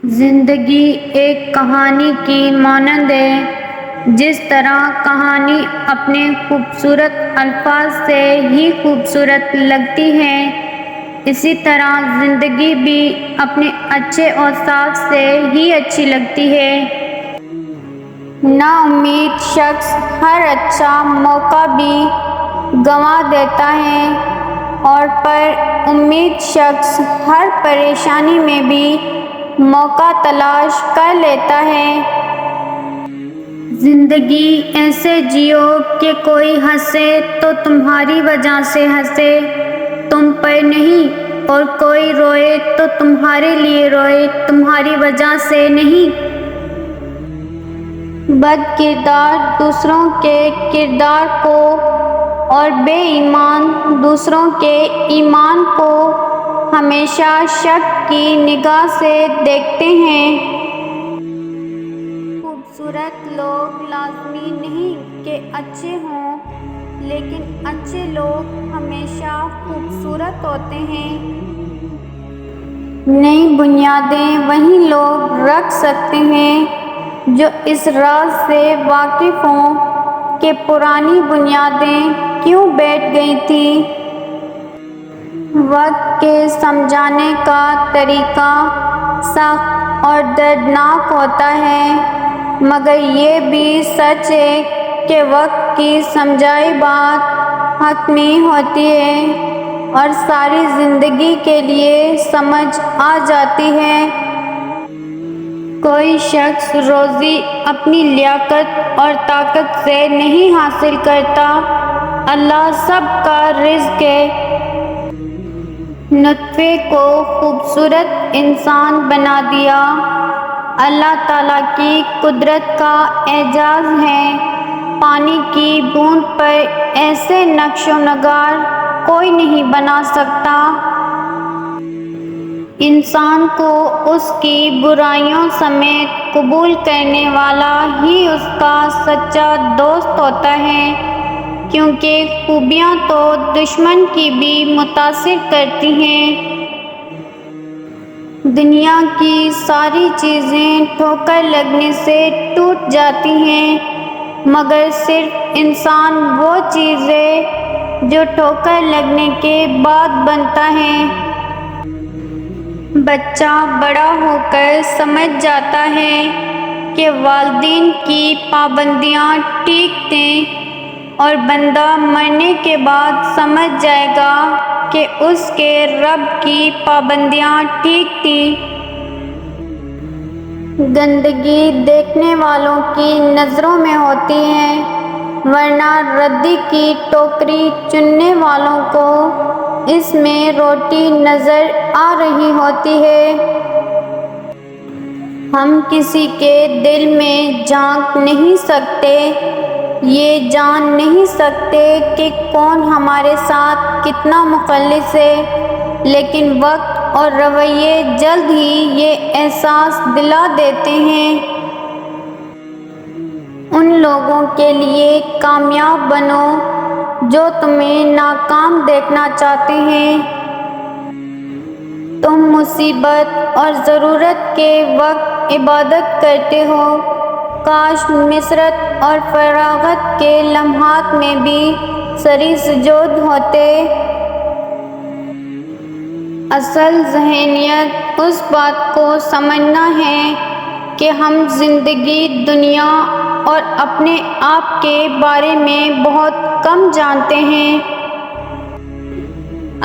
زندگی ایک کہانی کی مانند ہے۔ جس طرح کہانی اپنے خوبصورت الفاظ سے ہی خوبصورت لگتی ہے، اسی طرح زندگی بھی اپنے اچھے اوصاف سے ہی اچھی لگتی ہے۔ نا امید شخص ہر اچھا موقع بھی گنوا دیتا ہے اور پر امید شخص ہر پریشانی میں بھی موقع تلاش کر لیتا ہے۔ زندگی ایسے جیو کہ کوئی ہنسے تو تمہاری وجہ سے ہنسے، تم پر نہیں، اور کوئی روئے تو تمہارے لیے روئے، تمہاری وجہ سے نہیں۔ بد کردار دوسروں کے کردار کو اور بے ایمان دوسروں کے ایمان کو ہمیشہ شک کی نگاہ سے دیکھتے ہیں۔ خوبصورت لوگ لازمی نہیں کہ اچھے ہوں، لیکن اچھے لوگ ہمیشہ خوبصورت ہوتے ہیں۔ نئی بنیادیں وہی لوگ رکھ سکتے ہیں جو اس راز سے واقف ہوں کہ پرانی بنیادیں کیوں بیٹھ گئی تھیں۔ وقت کے سمجھانے کا طریقہ سخت اور دردناک ہوتا ہے، مگر یہ بھی سچ ہے کہ وقت کی سمجھائی بات حتمی ہوتی ہے اور ساری زندگی کے لیے سمجھ آ جاتی ہے۔ کوئی شخص روزی اپنی لیاقت اور طاقت سے نہیں حاصل کرتا، اللہ سب کا رزق ہے۔ نطفے کو خوبصورت انسان بنا دیا، اللہ تعالیٰ کی قدرت کا اعجاز ہے۔ پانی کی بوند پر ایسے نقش و نگار کوئی نہیں بنا سکتا۔ انسان کو اس کی برائیوں سمیت قبول کرنے والا ہی اس کا سچا دوست ہوتا ہے، کیونکہ خوبیاں تو دشمن کی بھی متاثر کرتی ہیں۔ دنیا کی ساری چیزیں ٹھوکر لگنے سے ٹوٹ جاتی ہیں، مگر صرف انسان وہ چیز ہے جو ٹھوکر لگنے کے بعد بنتا ہے۔ بچہ بڑا ہو کر سمجھ جاتا ہے کہ والدین کی پابندیاں ٹھیک تھیں، اور بندہ مرنے کے بعد سمجھ جائے گا کہ اس کے رب کی پابندیاں ٹھیک تھیں۔ گندگی دیکھنے والوں کی نظروں میں ہوتی ہے، ورنہ ردی کی ٹوکری چننے والوں کو اس میں روٹی نظر آ رہی ہوتی ہے۔ ہم کسی کے دل میں جھانک نہیں سکتے، یہ جان نہیں سکتے کہ کون ہمارے ساتھ کتنا مخلص ہے، لیکن وقت اور رویے جلد ہی یہ احساس دلا دیتے ہیں۔ ان لوگوں کے لیے کامیاب بنو جو تمہیں ناکام دیکھنا چاہتے ہیں۔ تم مصیبت اور ضرورت کے وقت عبادت کرتے ہو، کاش مسرت اور فراغت کے لمحات میں بھی سری سجود ہوتے۔ اصل ذہنیت اس بات کو سمجھنا ہے کہ ہم زندگی، دنیا اور اپنے آپ کے بارے میں بہت کم جانتے ہیں۔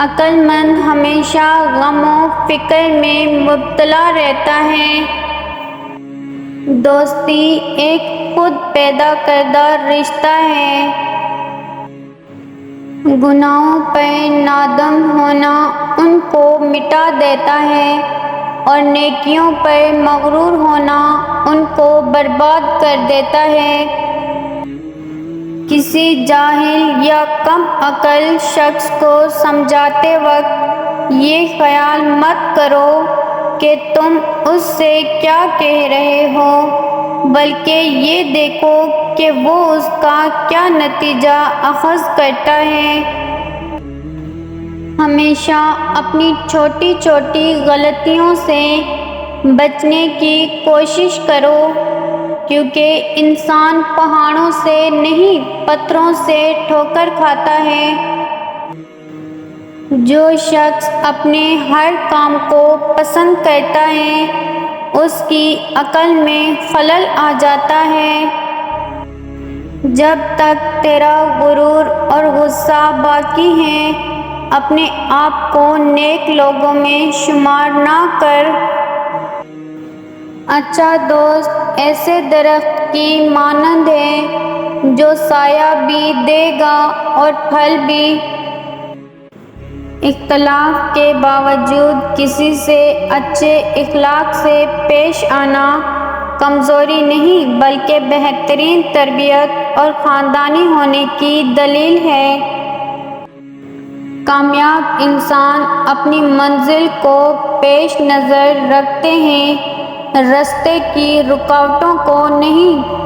عقل مند ہمیشہ غم و فکر میں مبتلا رہتا ہے۔ دوستی ایک خود پیدا کردہ رشتہ ہے۔ گناہوں پر نادم ہونا ان کو مٹا دیتا ہے، اور نیکیوں پر مغرور ہونا ان کو برباد کر دیتا ہے۔ کسی جاہل یا کم عقل شخص کو سمجھاتے وقت یہ خیال مت کرو کہ تم اس سے کیا کہہ رہے ہو، بلکہ یہ دیکھو کہ وہ اس کا کیا نتیجہ اخذ کرتا ہے۔ ہمیشہ اپنی چھوٹی چھوٹی غلطیوں سے بچنے کی کوشش کرو، کیونکہ انسان پہاڑوں سے نہیں پتھروں سے ٹھوکر کھاتا ہے۔ جو شخص اپنے ہر کام کو پسند کرتا ہے اس کی عقل میں خلل آ جاتا ہے۔ جب تک تیرا غرور اور غصہ باقی ہے اپنے آپ کو نیک لوگوں میں شمار نہ کر۔ اچھا دوست ایسے درخت کی مانند ہے جو سایہ بھی دے گا اور پھل بھی۔ اختلاف کے باوجود کسی سے اچھے اخلاق سے پیش آنا کمزوری نہیں بلکہ بہترین تربیت اور خاندانی ہونے کی دلیل ہے۔ کامیاب انسان اپنی منزل کو پیش نظر رکھتے ہیں، راستے کی رکاوٹوں کو نہیں۔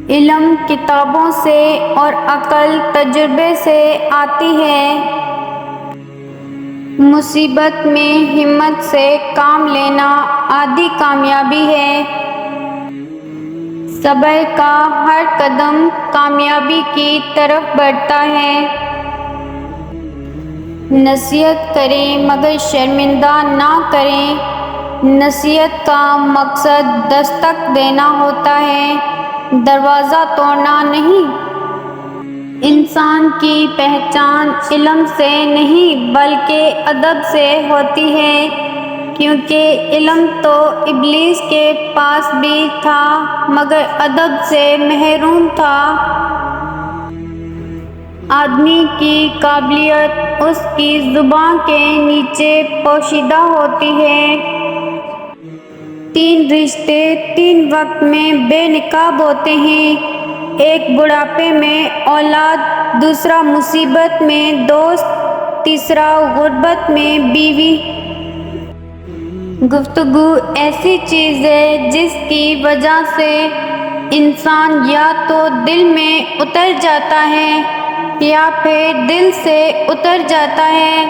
علم کتابوں سے اور عقل تجربے سے آتی ہے۔ مصیبت میں ہمت سے کام لینا آدھی کامیابی ہے۔ صبر کا ہر قدم کامیابی کی طرف بڑھتا ہے۔ نصیحت کریں مگر شرمندہ نہ کریں۔ نصیحت کا مقصد دستک دینا ہوتا ہے، دروازہ توڑنا نہیں۔ انسان کی پہچان علم سے نہیں بلکہ ادب سے ہوتی ہے، کیونکہ علم تو ابلیس کے پاس بھی تھا مگر ادب سے محروم تھا۔ آدمی کی قابلیت اس کی زبان کے نیچے پوشیدہ ہوتی ہے۔ 3 رشتے 3 وقت میں بے نقاب ہوتے ہیں، ایک بڑھاپے میں اولاد، دوسرا مصیبت میں دوست، تیسرا غربت میں بیوی۔ گفتگو ایسی چیز ہے جس کی وجہ سے انسان یا تو دل میں اتر جاتا ہے یا پھر دل سے اتر جاتا ہے۔